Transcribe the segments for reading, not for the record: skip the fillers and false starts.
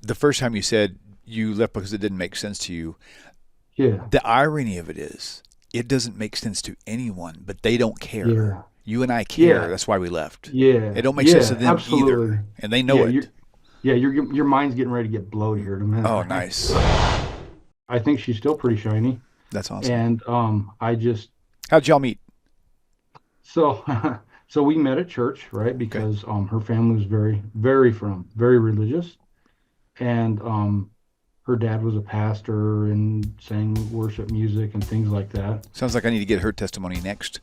the first time you said you left because it didn't make sense to you, Yeah, the irony of it is it doesn't make sense to anyone, but they don't care. yeah, You and I care. yeah, That's why we left. It yeah, don't make sense to yeah, them absolutely. either, and they know Yeah, it. your mind's getting ready to get blowed here in a minute, Oh, right? nice. I think she's still pretty shiny, That's awesome. and I just How'd y'all meet? so so we met at church, right? Okay. Because her family was very religious, and her dad was a pastor and sang worship music and things like that. Sounds like I need to get her testimony next.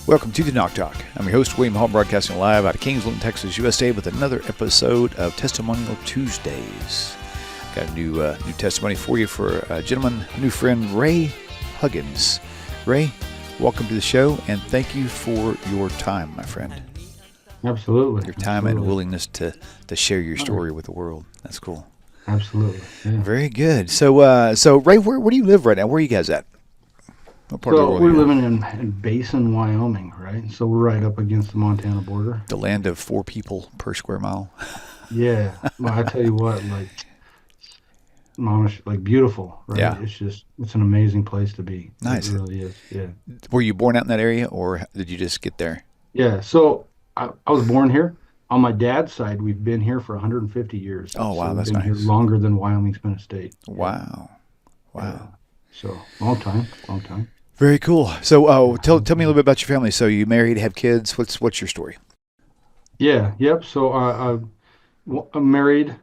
Welcome to TaNaCh Talk. I'm your host, William Hall, broadcasting live out of Kingsland, Texas, USA, with another episode of Testimonial Tuesdays. Got a new testimony for you for a gentleman, a new friend, Ray Huggins. Ray, welcome to the show, and thank you for your time, my friend. Absolutely, Your time and absolutely. willingness to share your All right. story with the world. That's cool. Absolutely, yeah. Very good. So Ray, where do you live right now? Where are you guys at? What part of the So world are we're you in? living in Basin, Wyoming, right? So we're right up against the Montana border. The land of 4 people per square mile. Yeah, well, I tell you what, like, like beautiful, right? Yeah, It's an amazing place to be. It nice. really is. Yeah. Were you born out in that area, or did you just get there? Yeah. So I was born here. On my dad's side, we've been here for 150 years. Oh, So wow, we've that's been here nice. longer than Wyoming's been a state. Yeah. Wow, Yeah. wow, So long time, long time. very cool. So, tell me a Absolutely. little bit about your family. So, you married, have kids. What's your story? Yeah. Yep. So I'm married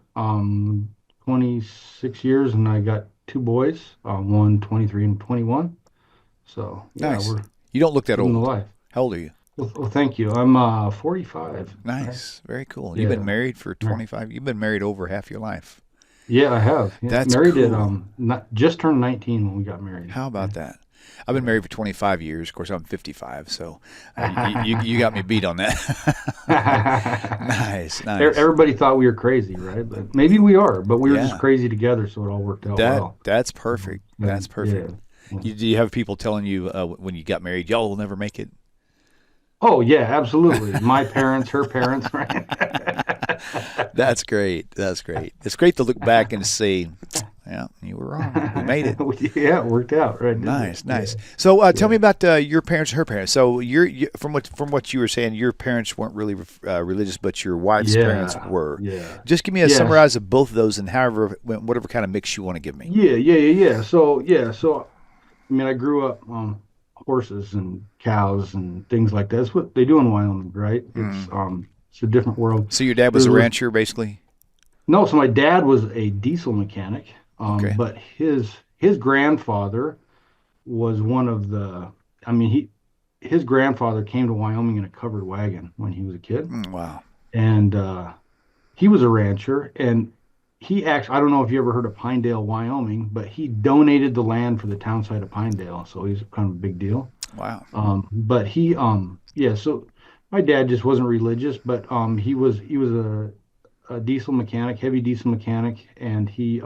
26 years and I got two boys, one 23 and 21. So yeah, Nice. we're You don't look that living the old. life. How old are you? Well, thank you. I'm 45, right? Nice, very cool. You've been Yeah. married for Mar- 25. You've been married over half your life. Yeah, I have. Yeah. That's Married at cool. not just turned 19 when we got married. How Yeah. about that? I've been Yeah. married for 25 years. Of course, I'm 55, so you got me beat on that. Nice, nice. Everybody thought we were crazy, right? But maybe we are, but we were just Yeah, crazy together, so it all worked out well. that's perfect. That's Yeah. perfect. Do you have people telling you when you got married, y'all will never make it? Oh yeah, absolutely. My parents, her parents, right? That's great. That's great. It's great to look back and see, yeah, you were wrong. We made it. Yeah, it worked out, right? Didn't it? Nice, Yeah, nice. So, tell me yeah, about your parents, her parents. So, from what you were saying, your parents weren't really religious, but your wife's parents yeah, were. yeah. Just give me a Yes, summarize of both of those, and whatever kind of mix you want to give me. yeah. So I mean, I grew up on horses and cows and things like that. That's what they do in Wyoming, right? Mm. It's a different world. So your dad was There's a a rancher, basically. No, so my dad was a diesel mechanic, Okay. but his grandfather was one of the. I mean, his grandfather came to Wyoming in a covered wagon when he was a kid, Wow. and he was a rancher. And he actually, I don't know if you ever heard of Pinedale, Wyoming, but he donated the land for the town site of Pinedale, so he's kind of a big deal. Wow. But yeah. So my dad just wasn't religious, but he was a diesel mechanic, heavy diesel mechanic, and he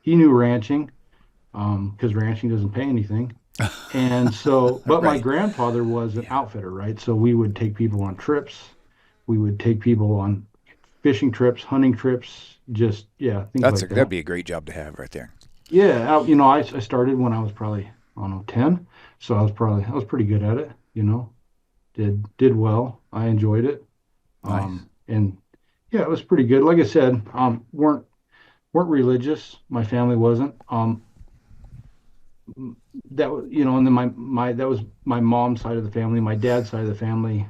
knew ranching because ranching doesn't pay anything. And so, but my Right. grandfather was an Yeah. outfitter, right? So we would take people on trips. We would take people on fishing trips, hunting trips, just yeah, things like That'd that. be a great job to have right there. Yeah, I started when I was probably I don't know 10, so I was pretty good at it. Did well. I enjoyed it. Nice. And yeah, it was pretty good. Like I said, weren't religious. My family wasn't. That was and then my that was my mom's side of the family. My dad's side of the family.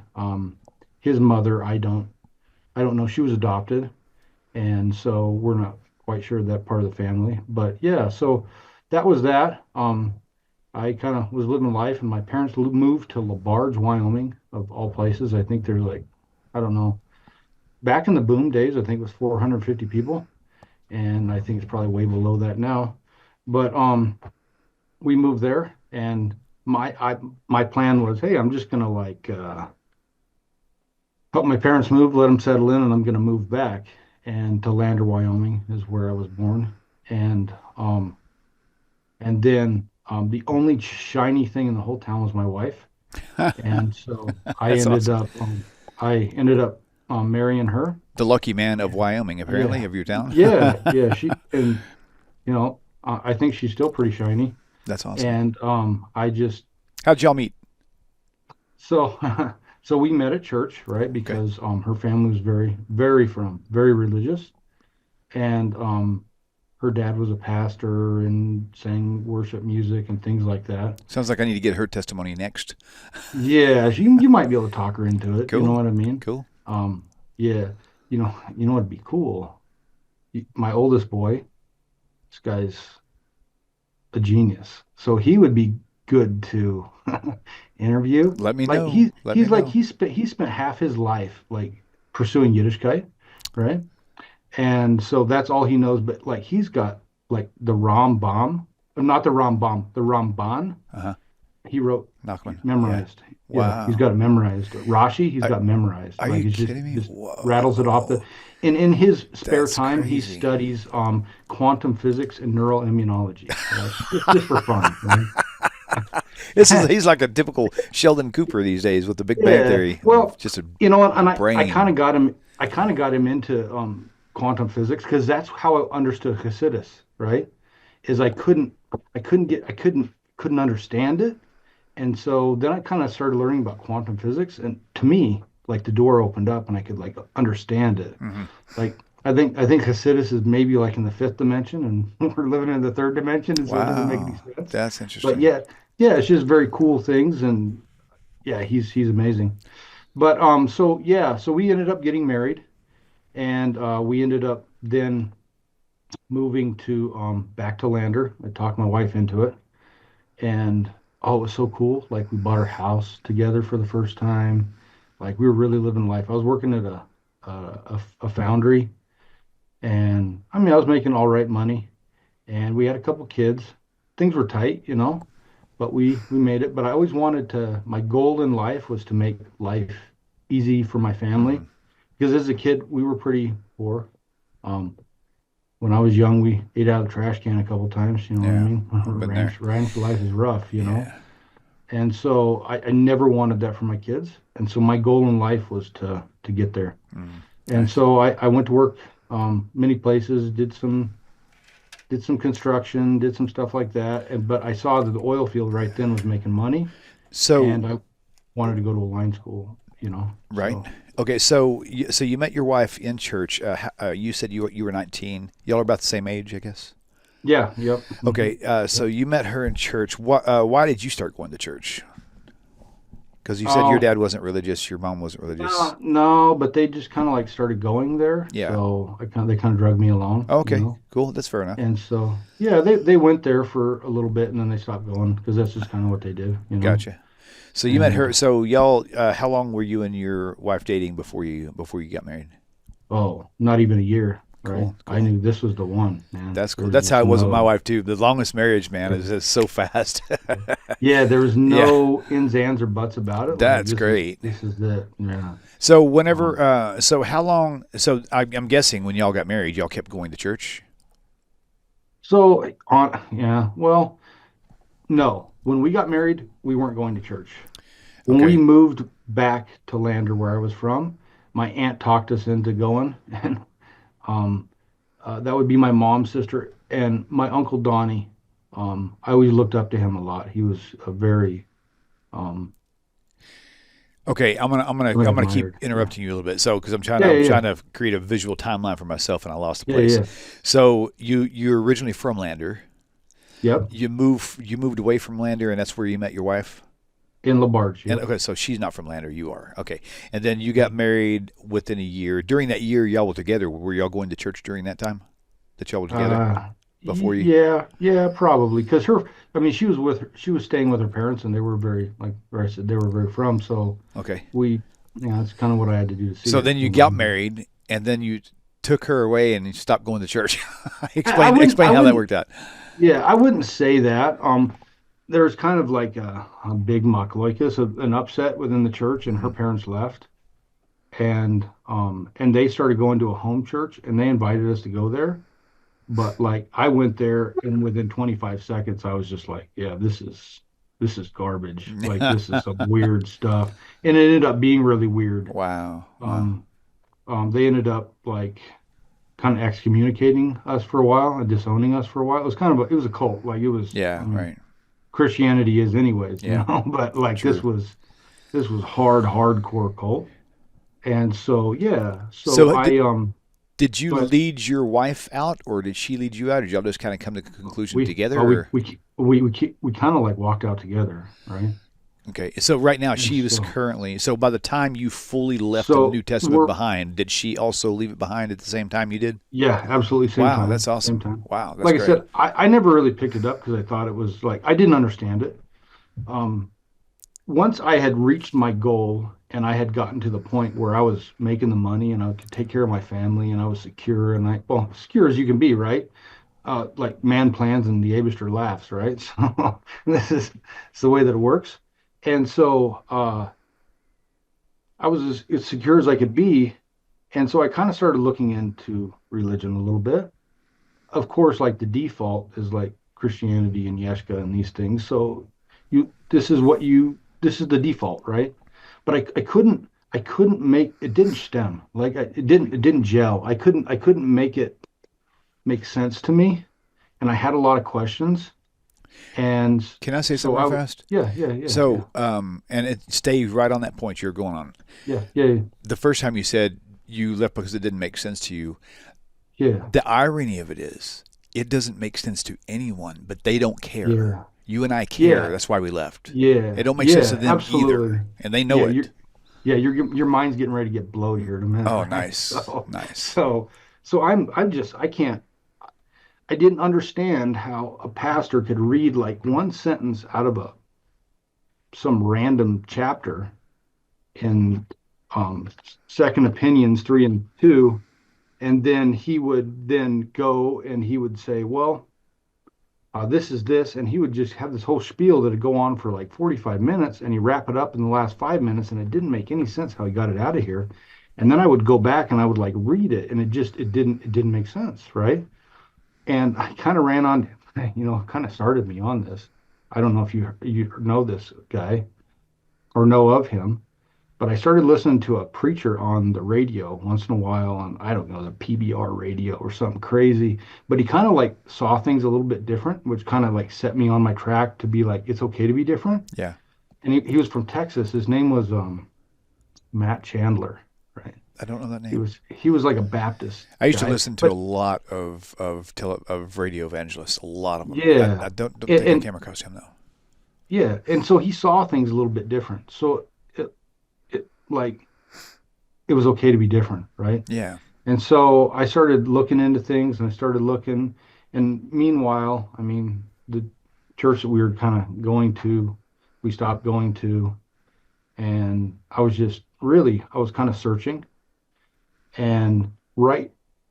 His mother, I don't know. She was adopted, and so we're not quite sure that part of the family. But yeah, so that was that. I kind of was living life, and my parents moved to LaBarge, Wyoming, of all places. I think there's like, I don't know, back in the boom days, I think it was 450 people, and I think it's probably way below that now. But we moved there, and my plan was, hey, I'm just gonna like help my parents move, let them settle in, and I'm gonna move back. And to Lander, Wyoming is where I was born, and um, and then The only shiny thing in the whole town was my wife, and so That's awesome. I ended up marrying her. The lucky man of And Wyoming, apparently, yeah, of your town. yeah. I think she's still pretty shiny. That's awesome. And I just How'd y'all meet? so so we met at church, right? Okay. Because her family was very religious, and her dad was a pastor and sang worship music and things like that. Sounds like I need to get her testimony next. Yeah, you might be able to talk her into it. You know Cool. what I mean? Cool. Yeah, you know what'd be cool? My oldest boy, this guy's a genius. So he would be good to interview. Let me Like know. Let me know. he spent half his life like pursuing Yiddishkeit, right? And so that's all he knows. But like he's got like the Rambam, not the Rambam, the Ramban. Uh-huh. He wrote, Nachman. Yeah. memorized. Yeah, he's Wow. got it memorized. Rashi, he's Are, got memorized. are Like you he's just kidding me? just rattles it off the. Whoa. And in his spare That's time, he crazy. studies quantum physics and neural immunology. Just for fun, right? He's like a typical Sheldon Cooper these days with the Big Bang Yeah. Theory. Well, Just a you know what? And I kind brain. of got him. I kind of got him into quantum physics because that's how I understood Hasidus, right? Is I couldn't understand it. And so then I kind of started learning about quantum physics, and to me, like the door opened up, and I could like understand it. Hmm. Like I think Hasidus is maybe like in the fifth dimension, and we're living in the third dimension, and so it doesn't make any Wow. sense. That's But interesting. yeah, it's just very cool things, and yeah, he's amazing. But so we ended up getting married, and we ended up then moving to back to Lander. I talked my wife into it, and oh, it was so cool. Like we bought our house together for the first time. Like we were really living life. I was working at a foundry, and I mean I was making all right money, and we had a couple kids. Things were tight, but we made it. But I always wanted to. My goal in life was to make life easy for my family Hmm. because as a kid we were pretty poor. Um, when I was young, we ate out of the trash can a couple times. You know what I Yeah. mean? Been there. Ranch life is rough. Yeah. And so I never wanted that for my kids. And so my goal in life was to get there. Mm. And Nice. so I went to work many places, did some construction, did some stuff like that. But I saw that the oil field right then was making money, So, and I wanted to go to a line school. right. So Okay. So you met your wife in church. You said you were 19. Y'all are about the same age, I guess. yeah, yep, Okay. So yep. you met her in church. Why did you start going to church? Because you said your Um, dad wasn't religious, your mom wasn't religious. no, but they just kind of like started going there, Yeah. so they kind of dragged me along, you Okay. know. Cool. That's fair enough. And so yeah, they went there for a little bit and then they stopped going because that's just kind of what they do. Gotcha. So you met And her. So y'all, how long were you and your wife dating before you got married? oh, not even a year, right? Cool. I Cool. knew this was the one, man. That's There cool. was That's how just it was with my no, wife too. The longest marriage, man, is just so fast. yeah, there was Yeah, no ins, ands, or buts about it. Like that's this is great. this is it. Yeah. So whenever, Um, so how long? So I'm guessing when y'all got married, y'all kept going to church. so on, yeah. Well, no. When we got married, we weren't going to church. When we Okay. moved back to Lander, where I was from, my aunt talked us into going, and um, that would be my mom's sister and my uncle Donnie. I always looked up to him a lot. He was a very um, Okay, somebody I I'm gonna keep admired. Yeah, interrupting you a little bit. So because yeah, I'm yeah, trying yeah, to create a visual timeline for myself, and I lost the yeah, place. yeah. So you're originally from Lander. Yep, You moved away from Lander, and that's where you met your wife. in LaBarge. And Yep. okay, so she's not from Lander. You are. Okay, and then you got married within a year. During that year, y'all were together. Were y'all going to church during that time that y'all were together before you? Yeah, yeah, probably because I mean, she was staying with her parents, and they were very, like where I said, they were very from. So Okay. we, that's kind of what I had to do to see So her. then you got married, and then you took her away, and you stopped going to church. I explain wouldn't, explain I how that wouldn't, worked out. yeah, I wouldn't say that. There's kind of like a big machloikus, an upset within the church, and her Hmm. parents left, and they started going to a home church, and they invited us to go there, But like I went there and within 25 seconds I was just like, yeah, this is garbage. Like this is some weird stuff. And it ended up being really weird. Wow. Wow. Um, they ended up like kind of excommunicating us for a while and disowning us for a while. It was it was a cult. Like it was, I Yeah. mean, Right. Christianity is anyways, Yeah. but like True. this was hardcore cult. And so yeah, so So did you but lead your wife out, or did she lead you out, or did y'all just kind of come to a conclusion we together? uh, Or we kind of like walked out together, right? okay, so right now And she was so currently. So by the time you fully left the New so Testament we're behind, did she also leave it behind at the same time you did? yeah, absolutely Wow, that's same awesome. time. Wow, that's Like I great. said, I never really picked it up because I thought it was like I didn't understand it. Um, Once I had reached my goal and I had gotten to the point where I was making the money and I could take care of my family and I was secure and well, secure as you can be, right? Like man plans and the Abishter laughs, right? So this is it's the way that it works. And so I was as secure as I could be. And so I kind of started looking into religion a little bit. Of course, like the default is like Christianity and Yeshua and these things. So this is the default, right? But I couldn't make it didn't stem. Like it didn't gel. I couldn't make it make sense to me. And I had a lot of questions. And Can I say so something real fast? yeah, So, and it stays right on that point you're going on. yeah, The first time you said you left because it didn't make sense to you, yeah, the irony of it is, it doesn't make sense to anyone, but they don't care. yeah, You and I care. yeah, That's why we left. It yeah, don't make sense to yeah, them absolutely. either, and they know Yeah, it. your mind's getting ready to get blowed here in a minute, Oh, right? nice, nice. So I'm just I can't I didn't understand how a pastor could read like one sentence out of a some random chapter in um Second Opinions 3 and 2, and then he would then go and he would say, well, this is this, and he would just have this whole spiel that would go on for like 45 minutes, and he wrap it up in the last 5 minutes, and it didn't make any sense how he got it out of here. And then I would go back and I would like read it, and it didn't make sense, right? And I kind of ran on, kind of started me on this. I don't know if you know this guy or know of him, but I started listening to a preacher on the radio once in a while on, I don't know, the PBR radio or something crazy. But he kind of like saw things a little bit different, which kind of like set me on my track to be like, it's okay to be different. Yeah, And he was from Texas. His name was Matt Chandler, right? I don't know that He name. was he was like a Baptist I used to guy, listen to a but lot of radio evangelists, a lot of them. I yeah, don't and, think I and came across him though. yeah, and so he saw things a little bit different. So like it was okay to be different, right? Yeah, And so I started looking into things and I started looking. And meanwhile, I mean, the church that we were kind of going to, we stopped going to. And I was just really, I was kind of searching. And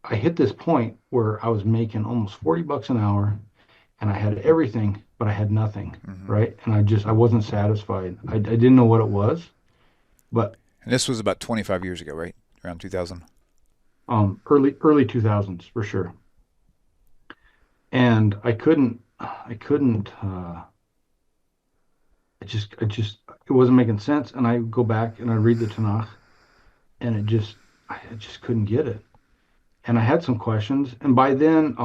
I hit this point where I was making almost 40 bucks an hour and I had everything, but I had nothing, hmm. right? And I wasn't satisfied. I didn't know what it was, but And this was about 25 years ago, right? Around 2000. early 2000s for sure. And I couldn't I just it wasn't making sense. And I go back and I read the TaNaCh and I just couldn't get it. And I had some questions. And by then,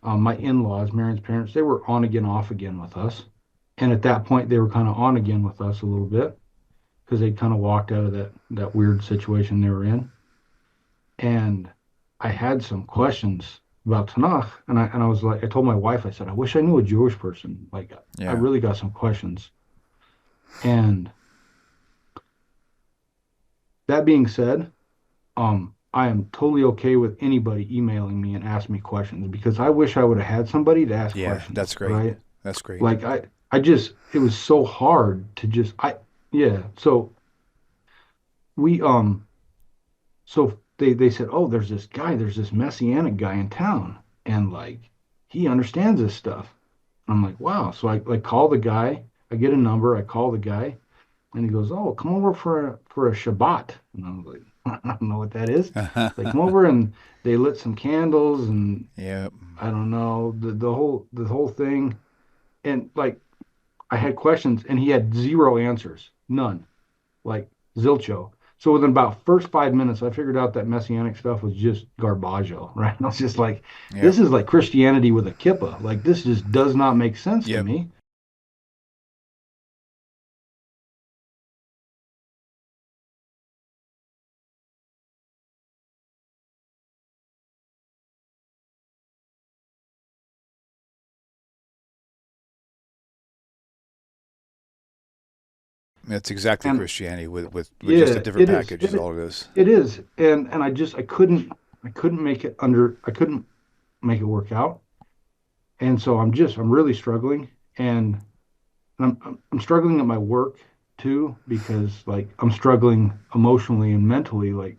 my in-laws, Marion's parents, they were on again, off again with us. And at that point, they were kind of on again with us a little bit because they kind of walked out of that weird situation they were in. And I had some questions about TaNaCh, and I was like, I told my wife, I said, I wish I knew a Jewish person. Like, I Yeah. really got some questions. And that being said, I am totally okay with anybody emailing me and asking me questions because I wish I would have had somebody to ask Yeah, questions, that's great. right? That's great. Like I just it was so hard to just I yeah. So we so they said, oh, there's this Messianic guy in town, and like he understands this stuff. I'm like, wow. So I like call the guy, I get a number, I call the guy, and he goes, oh, come over for a Shabbat. And I was like, I don't know what that is. They come over and they lit some candles and Yeah. I don't know, the whole thing. And like I had questions and he had zero answers, none, like zilcho. So within about first 5 minutes, I figured out that messianic stuff was just garbaggio, right? I was just like, Yep. this is like Christianity with a kippah. Like this just does not make sense to Yep. me. It's exactly And Christianity with just a yeah, different it is. package is all it is. It is. And I couldn't I couldn't make it work out. And so I'm really struggling. And I'm struggling at my work too because like I'm struggling emotionally and mentally, like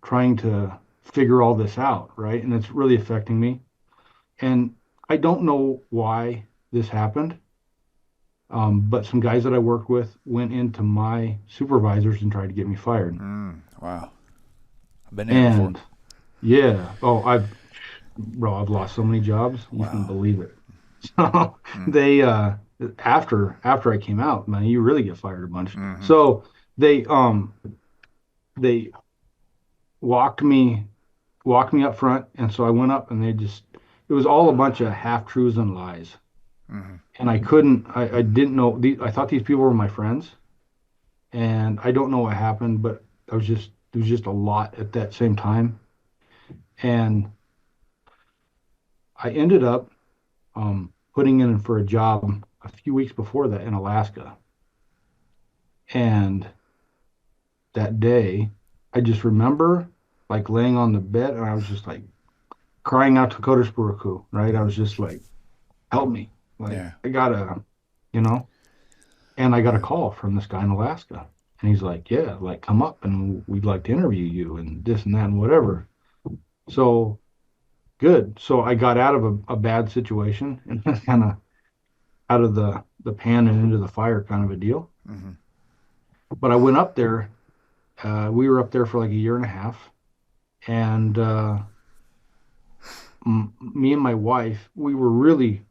trying to figure all this out, right? And it's really affecting me. And I don't know why this happened, but some guys that I worked with went into my supervisors and tried to get me fired. Wow. I've been there before. And yeah, oh, I've lost so many jobs, you can Wow. believe it. So Mm. they after I came out, man, you really get fired a bunch. Hmm. So they um they walked me walked me up front, and so I went up, and it was all a bunch of half truths and lies, Hmm. and I didn't know I thought these people were my friends, and I don't know what happened, but there was just a lot at that same time, and I ended up putting in for a job a few weeks before that in Alaska, and that day I just remember like laying on the bed, and I was just like crying out to Kodesh Baruch Hu, right? I was just like, help me. Like, Yeah. I gotta, you know, and I got a Yeah. call from this guy in Alaska. And he's like, yeah, like come up and we'd like to interview you and this and that and whatever. So good. So I got out of a bad situation and kind of out of the pan and into the fire kind of a deal. Hmm. But I went up there. We were up there for like a year and a half. And me and my wife, we were really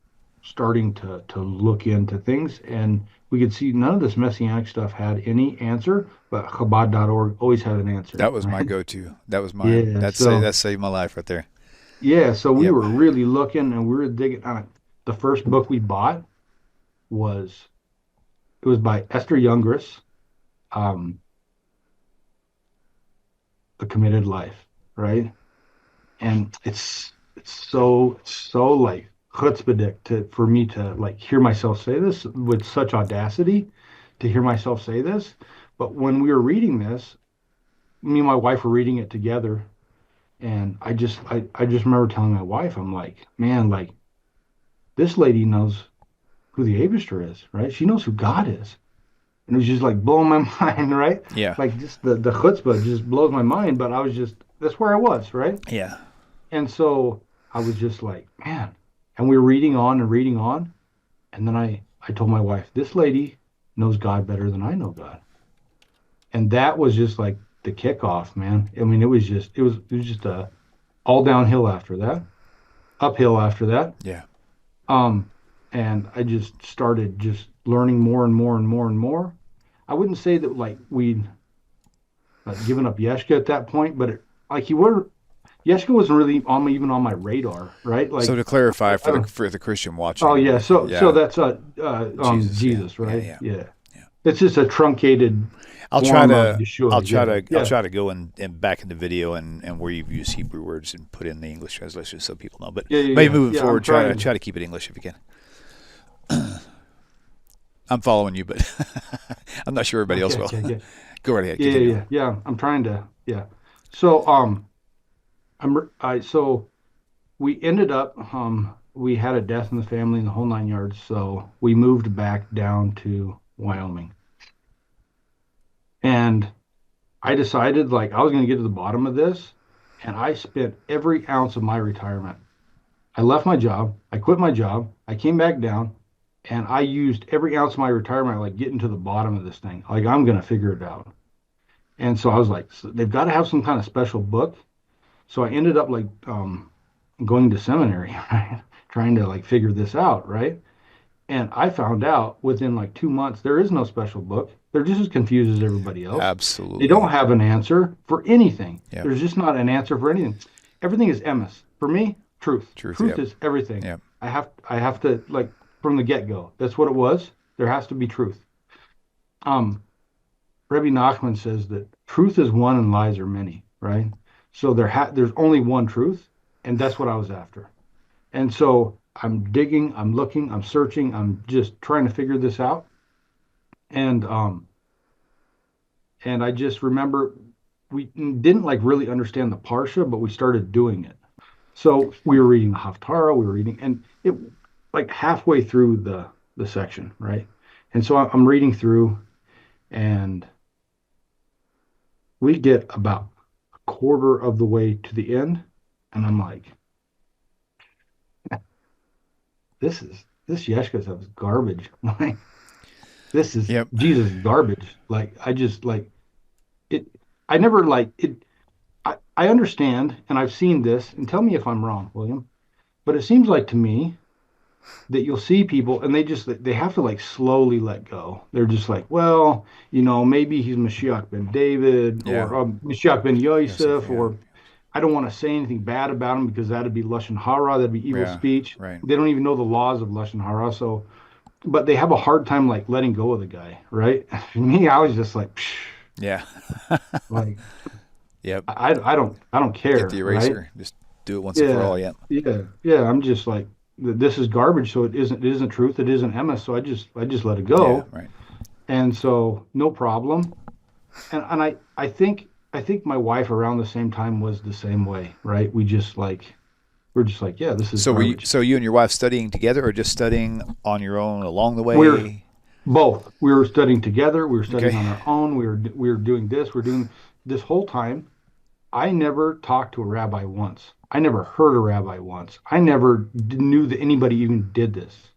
starting to look into things, and we could see none of this messianic stuff had any answer, but Chabad.org always had an answer, That was my right? go-to. That was my Yeah, that so saved my life right there. yeah, so we Yep. were really looking and we were digging on it. The first book we bought was it was by Esther Youngris, um, The Committed Life, right? And it's so like chutzpahdik to for me to like hear myself say this with such audacity, to hear myself say this. But when we were reading this, me and my wife were reading it together, and I just remember telling my wife, I'm like, man, like this lady knows who the Abishter is, right? She knows who God is. And it was just like blowing my mind, right? Yeah. Like just the chutzpah just blows my mind. But I was just that's where I was, right? Yeah. And so I was just like, man. And we were reading on and reading on. And then I told my wife, this lady knows God better than I know God. And that was just like the kickoff, man. I mean, it was just a all downhill after that, uphill after that. Yeah. Um, and I just started just learning more and more and more and more. I wouldn't say that like we'd given up Yeshka at that point, but like he were Yeshka wasn't really even on my radar, right? So Like to clarify I don't. for the Christian Oh watching, yeah, so yeah, that's Jesus, yeah, Jesus, yeah, right? yeah, Yeah. yeah. It's just a truncated I'll try form of to Yeshua. Yeah. I'll Yeah. try to go in back in the video and where you've used Hebrew words and put in the English translation so people know. But Yeah, yeah, maybe yeah. moving Yeah, I'm forward, trying. try to keep it English if you can. I'm following you, but I'm not sure everybody else Okay, will. okay, okay. Go right ahead, Yeah, yeah, continue on. yeah. Yeah, I'm trying to. Yeah. So so we ended up we had a death in the family and the whole nine yards, so we moved back down to Wyoming. And I decided like I was going to get to the bottom of this, and I spent every ounce of my retirement. I left my job, I quit my job, I came back down, and I used every ounce of my retirement like getting to the bottom of this thing. Like I'm going to figure it out. And so I was like, so they've got to have some kind of special book. So I ended up like going to seminary, right? Trying to like figure this out, right? And I found out within like 2 months there is no special book. They're just as confused as everybody else. They don't Absolutely. have an answer for anything. Yep. There's just not an answer for anything. Everything is emes. For me, truth. Truth. Truth Yep. is everything. Yep. I have to like from the get-go. That's what it was. There has to be truth. Um, Rabbi Nachman says that truth is one and lies are many, right? So there's only one truth, and that's what I was after. And so I'm digging, I'm looking, I'm searching, I'm just trying to figure this out. And and I just remember we didn't like really understand the Parsha, but we started doing it. So we were reading the Haftarah, we were reading, and it like halfway through the section, right? And so I'm reading through, and we get about a quarter of the way to the end, and I'm like, this Yeshka stuff is garbage. Like this is Yep. Jesus garbage. Like I just like it. I never like it. I understand, and I've seen this, and tell me if I'm wrong, William. But it seems like to me that you'll see people, and they have to like slowly let go. They're just like, well, maybe he's Mashiach ben David Yeah. or Mashiach ben Joseph. Yosef, Yeah. or I don't want to say anything bad about him because that'd be lashon hara, that'd be evil Yeah. speech. Right. They don't even know the laws of lashon hara, so but they have a hard time like letting go of the guy, right? Me, I was just like, psh, Yeah. like Yep. I don't Get the care, right? eraser. Just do it once and for Yeah, all. Yep. yeah. I'm just like, this is garbage. So it isn't truth. It isn't Emma. So I just let it Yeah. go. Right. And so no problem. And I think my wife around the same time was the same way, right? We're just like, yeah, this is So were you? garbage. So you and your wife studying together, or just studying on your own along the We're way? both. We were studying together. We were studying Okay. on our own. We were doing this. We're doing this whole time. I never talked to a rabbi once. I never heard a rabbi once. I never knew that anybody even did this.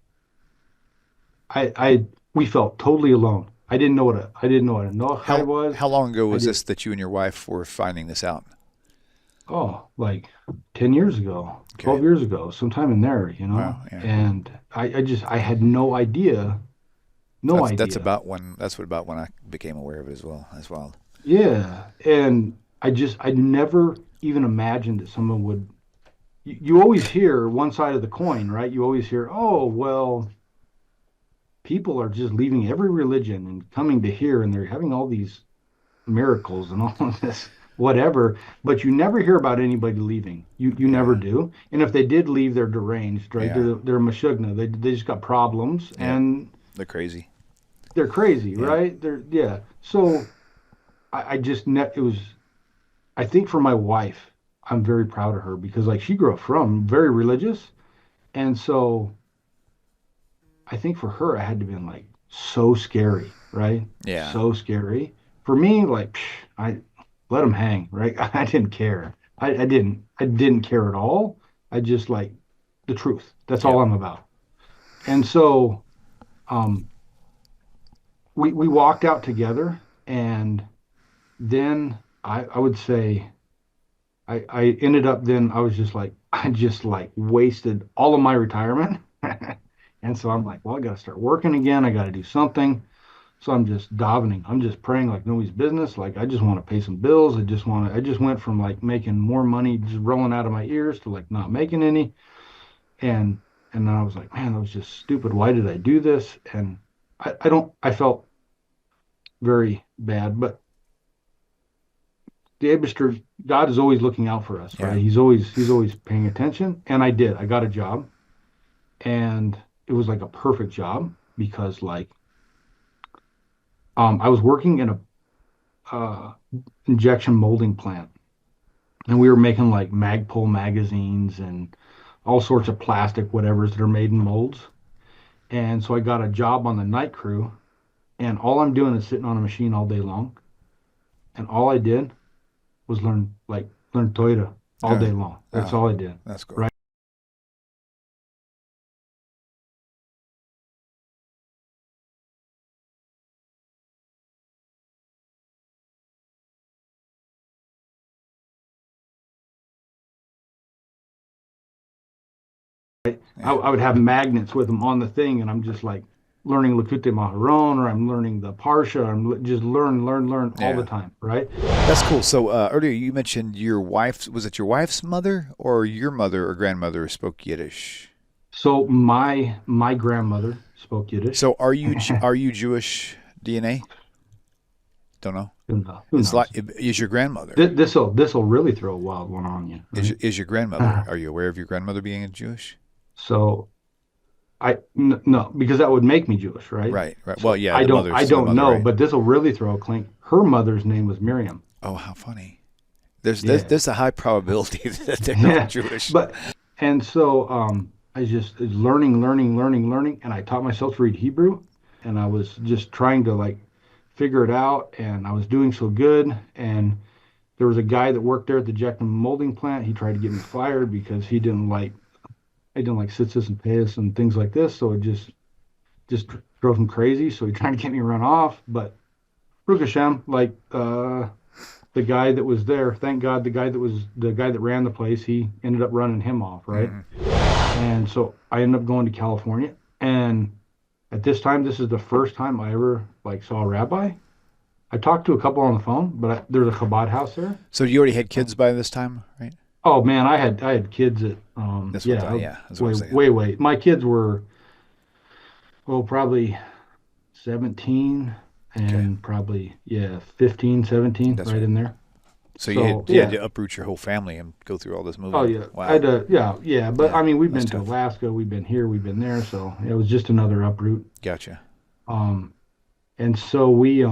We felt totally alone. I didn't know what a Noachide How was. how long ago I was did this that you and your wife were finding this out? like 10 years ago, Okay. 12 years ago, sometime in there. Wow. Yeah. And I had no idea, no That's idea. about when I became aware of it as well. That's wild. Yeah. And I never even imagined that someone would you always hear one side of the coin, right? You always hear, oh, well, people are just leaving every religion and coming to here and they're having all these miracles and all of this whatever, but you never hear about anybody leaving. You never Yeah. do. And if they did leave, they're deranged, right? Yeah. They're mashugna. They just got problems Yep. and They're crazy. they're crazy, Yep. right? They're yeah. So I just it was I think for my wife, I'm very proud of her because like she grew up from very religious, and so I think for her, I had to been like so scary, right? Yeah. So scary. For me, like I let them hang, right? I didn't care. I didn't care at all. I just like the truth. That's all Yep. I'm about. And so um, we walked out together, and then I would say I ended up then I was just like I just like wasted all of my retirement. And so I'm like, well, I got to start working again. I got to do something. So I'm just davening. I'm just praying like nobody's business. Like I just want to pay some bills. I just went from like making more money just rolling out of my ears to like not making any. And and then I was like, man, that was just stupid. Why did I do this? And I felt very bad. But the Abishter, God is always looking out for us, Yeah. right? He's always paying attention. And I did. I got a job, and it was like a perfect job because like I was working in a injection molding plant, and we were making like Magpul magazines and all sorts of plastic whatevers that are made in molds. And so I got a job on the night crew, and all I'm doing is sitting on a machine all day long. And all I did was learn Torah all Oh. day long. That's Oh. all I did. That's cool. Right. I would have magnets with them on the thing, and I'm just like learning Lakute Maharon, or I'm learning the Parsha. Just learn all the Yeah. time, right? That's cool. So earlier you mentioned your wife. Was it your wife's mother or your mother or grandmother spoke Yiddish? So my grandmother spoke Yiddish. So are you Jewish DNA? Don't know. Who It's like knows? is your grandmother? This'll really throw a wild one on you, right? Is your grandmother? Are you aware of your grandmother being Jewish? So no, because that would make me Jewish, right? Right, right. Well, So yeah, the I mother's the don't mother, know, right? but this will really throw a clink. Her mother's name was Miriam. Oh, how funny. Yeah. There's a high probability that they're not Yeah. Jewish. But and so I just learning, and I taught myself to read Hebrew, and I was just trying to like figure it out, and I was doing so good. And there was a guy that worked there at the Jackman molding plant. He tried to get me fired because I didn't like Sitzis and Payas and things like this. So it just drove him crazy. So he tried to get me run off. But Baruch Hashem, like the guy that was there, thank God, the guy that ran the place, he ended up running him off, right? Hmm. And so I ended up going to California. And at this time, this is the first time I ever like saw a rabbi. I talked to a couple on the phone, but there's a Chabad house there. So you already had kids by this time, right? Oh man, I had kids at That's what yeah, yeah, that's what I'm way saying. way. My kids were probably 17 Okay, and probably, yeah, 15, 17, that's right right. in there. So So you had yeah. to uproot your whole family and go through all this Oh moving. yeah. I Wow. had to, yeah. But Yeah, I mean, we've that's been to tough. Alaska, we've been here, we've been there. So it was just another uproot. Gotcha. Um, and so we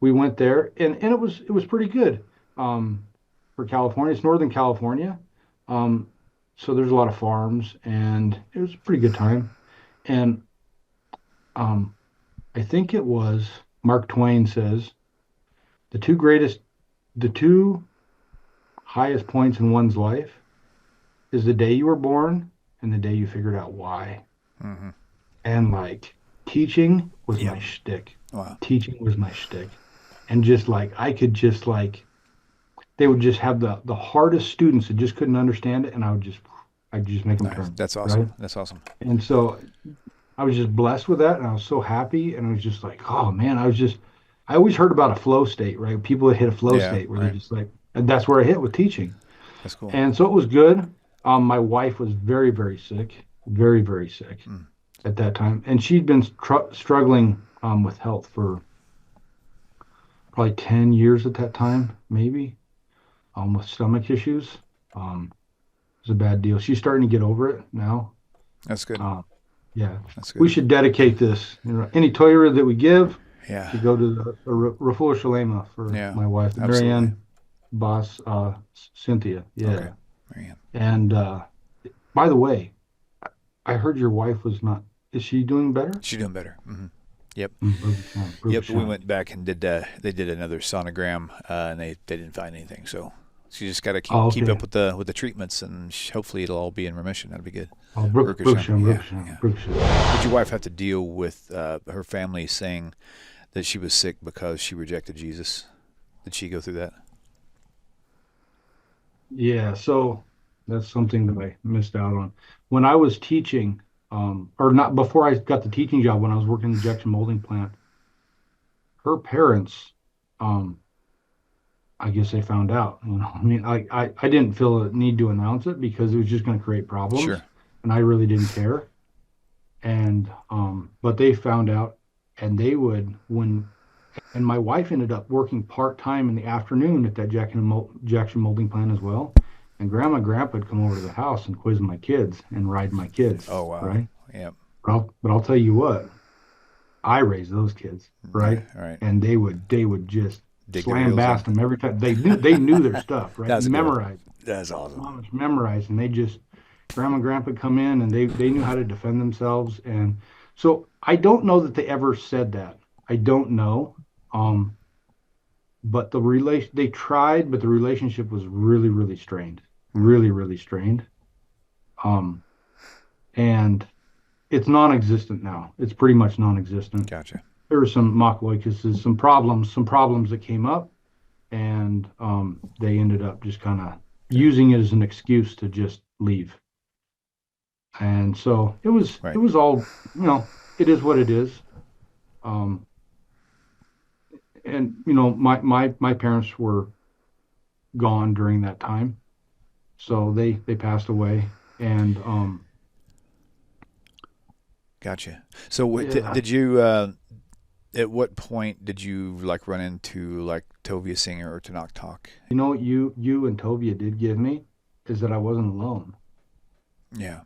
went there, and it was pretty good. For California, it's Northern California. Um, so there's a lot of farms, and it was a pretty good time. And um, I think it was Mark Twain says the two greatest, the two highest points in one's life is the day you were born and the day you figured out why. Hmm. And like teaching was Yep. my shtick. Wow. Teaching was my shtick. And just like I could just like they would just have the hardest students that just couldn't understand it, and I'd just make them Nice. turn, That's awesome. right? That's awesome. And so I was just blessed with that, and I was so happy, and I was just like, oh man, I always heard about a flow state, right? People that hit a flow Yeah. state where they Right. just like, and that's where I hit with teaching. That's cool. And so it was good. My wife was very, very sick, very, very sick Mm. at that time, and she'd been struggling with health for probably 10 years at that time, maybe, with stomach issues. Um, it was a bad deal. She's starting to get over it now. That's good. Uh, yeah, That's we good. should dedicate this. Any Torah that we give Yeah. should go to the Refuah Shalema for Yeah. my wife, Absolutely. Marianne Boss, Cynthia. Okay. Yeah. Marianne. And by the way, I heard your wife was not. Is she doing better? She's doing better. Hmm. Yep. Baruch Yep. We Hashem. went back and did. They did another sonogram, and they didn't find anything. So she just got to Oh, keep okay. up with the treatments, and hopefully it'll all be in remission. That'll be good. Oh, Baruch Baruch Hashem. Hashem, Baruch Yeah. Hashem, Yeah. Baruch Hashem. Did your wife have to deal with her family saying that she was sick because she rejected Jesus? Did she go through that? Yeah, so that's something that I missed out on. When I was teaching, or not before I got the teaching job, when I was working in the injection molding plant, her parents, um, I guess they found out. I mean, I didn't feel a need to announce it because it was just going to create problems, Sure. and I really didn't care. And but they found out, and they would and my wife ended up working part-time in the afternoon at that Jackson molding plant as well. And grandma and grandpa would come over to the house and quiz my kids and ride my kids, Oh wow. right? Yep. But I'll tell you what, I raised those kids, Right. right? Right. And they would just Dig their slam heels in. bast them every time. They knew their stuff, right? That's good. Memorized. That's awesome. Mom was memorized, and grandma and grandpa come in, and they knew how to defend themselves. And so I don't know that they ever said that. I don't know. Um, but they tried, but the relationship was really, really strained, really, really strained. Um, and it's non-existent now. It's pretty much non-existent. Gotcha. There were some machloicuses, some problems that came up, and they ended up just kind of using it as an excuse to just leave. And so it Right. was all, it is what it is. Um, and my parents were gone during that time, so they passed away, and Gotcha. So yeah, did you? At what point did you like run into like Tovia Singer or TaNaCh Talk? what you and Tovia did give me is that I wasn't alone. Yeah.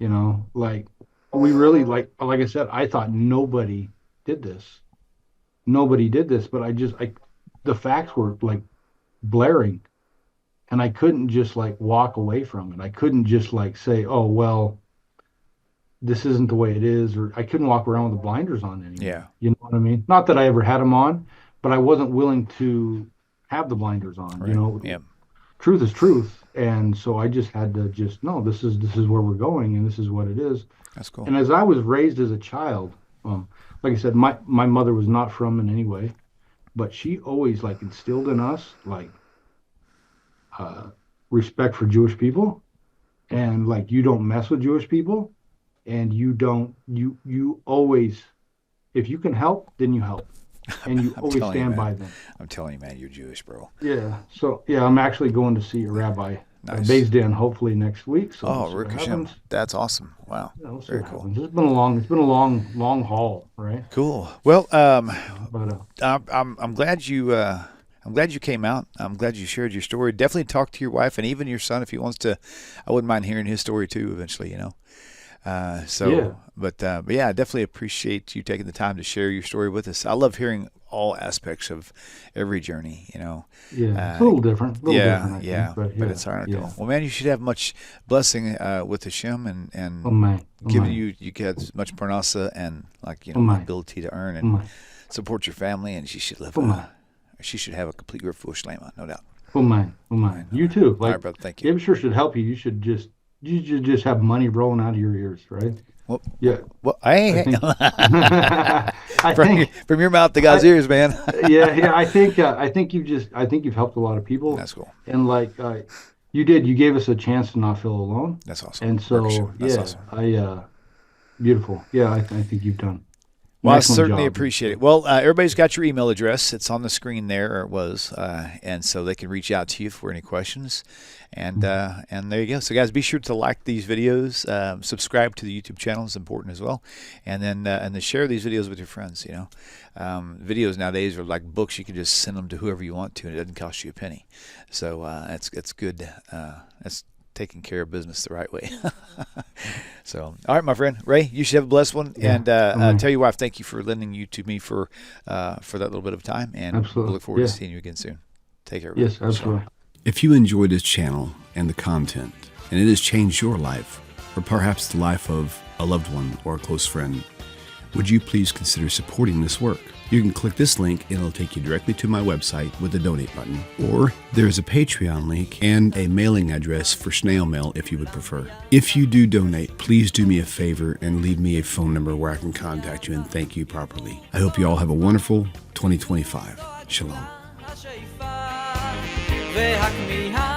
Like we really like I said, I thought did this. Nobody did this, but the facts were like blaring, and I couldn't just like walk away from it. I couldn't just like say, "Oh, well, this isn't the way it is," or I couldn't walk around with the blinders on anymore. Yeah. You know what I mean? Not that I ever had them on, but I wasn't willing to have the blinders on. Right. Yeah. Truth is truth, and so I just had to just no, this is where we're going, and this is what it is. That's cool. And as I was raised as a child, like I said, my mother was not from in any way, but she always like instilled in us like uh, respect for Jewish people, and like you don't mess with Jewish people, and you always, if you can help, then you help, and you I'm always telling you, stand man. by them. I'm telling you, man. You're Jewish, bro. Yeah. So yeah, I'm actually going to see a rabbi Nice. Beis Din hopefully next week. So we'll Oh, see what Ruch Hashem. happens. That's awesome. Wow. Yeah, we'll see Very what cool. happens. It's been a long haul, right? Cool. Well, But I'm glad you. I'm glad you came out. I'm glad you shared your story. Definitely talk to your wife and even your son if he wants to. I wouldn't mind hearing his story too eventually. yeah, But yeah, I definitely appreciate you taking the time to share your story with us. I love hearing all aspects of every journey. yeah, it's Uh, a little different, I think. yeah, But but yeah, it's hard to yeah. go. Well, man, you should have much blessing with Hashem Oh and my, oh giving my, you get much parnasa and like oh the my, ability to earn oh and my, support your family, and she should live oh my, she should have a complete refuah shlema, no doubt. oh my, oh All my. right, all You right, too. all right, Like brother. Thank you. Yeshua should help you. You should just have money rolling out of your ears, right? Well, Yeah, I hey, think. I think. from your mouth to I God's ears, man. yeah. I think you've helped a lot of people, That's cool. and like you gave us a chance to not feel alone, That's awesome. and Baruch so Hashem. That's yeah, awesome. beautiful. Yeah, I think you've done an Well, I excellent certainly job. appreciate it. Well, everybody's got your email address. It's on the screen there, or it was, and so they can reach out to you for any questions. And there you go. So, guys, be sure to like these videos, subscribe to the YouTube channel is important as well, and then share these videos with your friends. Videos nowadays are like books. You can just send them to whoever you want to, and it doesn't cost you a penny. So it's good. That's taking care of business the right way. So, all right, my friend Ray, you should have a blessed one. Yeah, And tell your wife thank you for lending you to me for that little bit of time. And we'll absolutely. look forward to Yeah, seeing you again soon. Take care, brother. yes, absolutely. If you enjoy this channel and the content, and it has changed your life, or perhaps the life of a loved one or a close friend, would you please consider supporting this work? You can click this link and it'll take you directly to my website with the donate button. Or there's a Patreon link and a mailing address for snail mail if you would prefer. If you do donate, please do me a favor and leave me a phone number where I can contact you and thank you properly. I hope you all have a wonderful 2025. Shalom. והכמיהה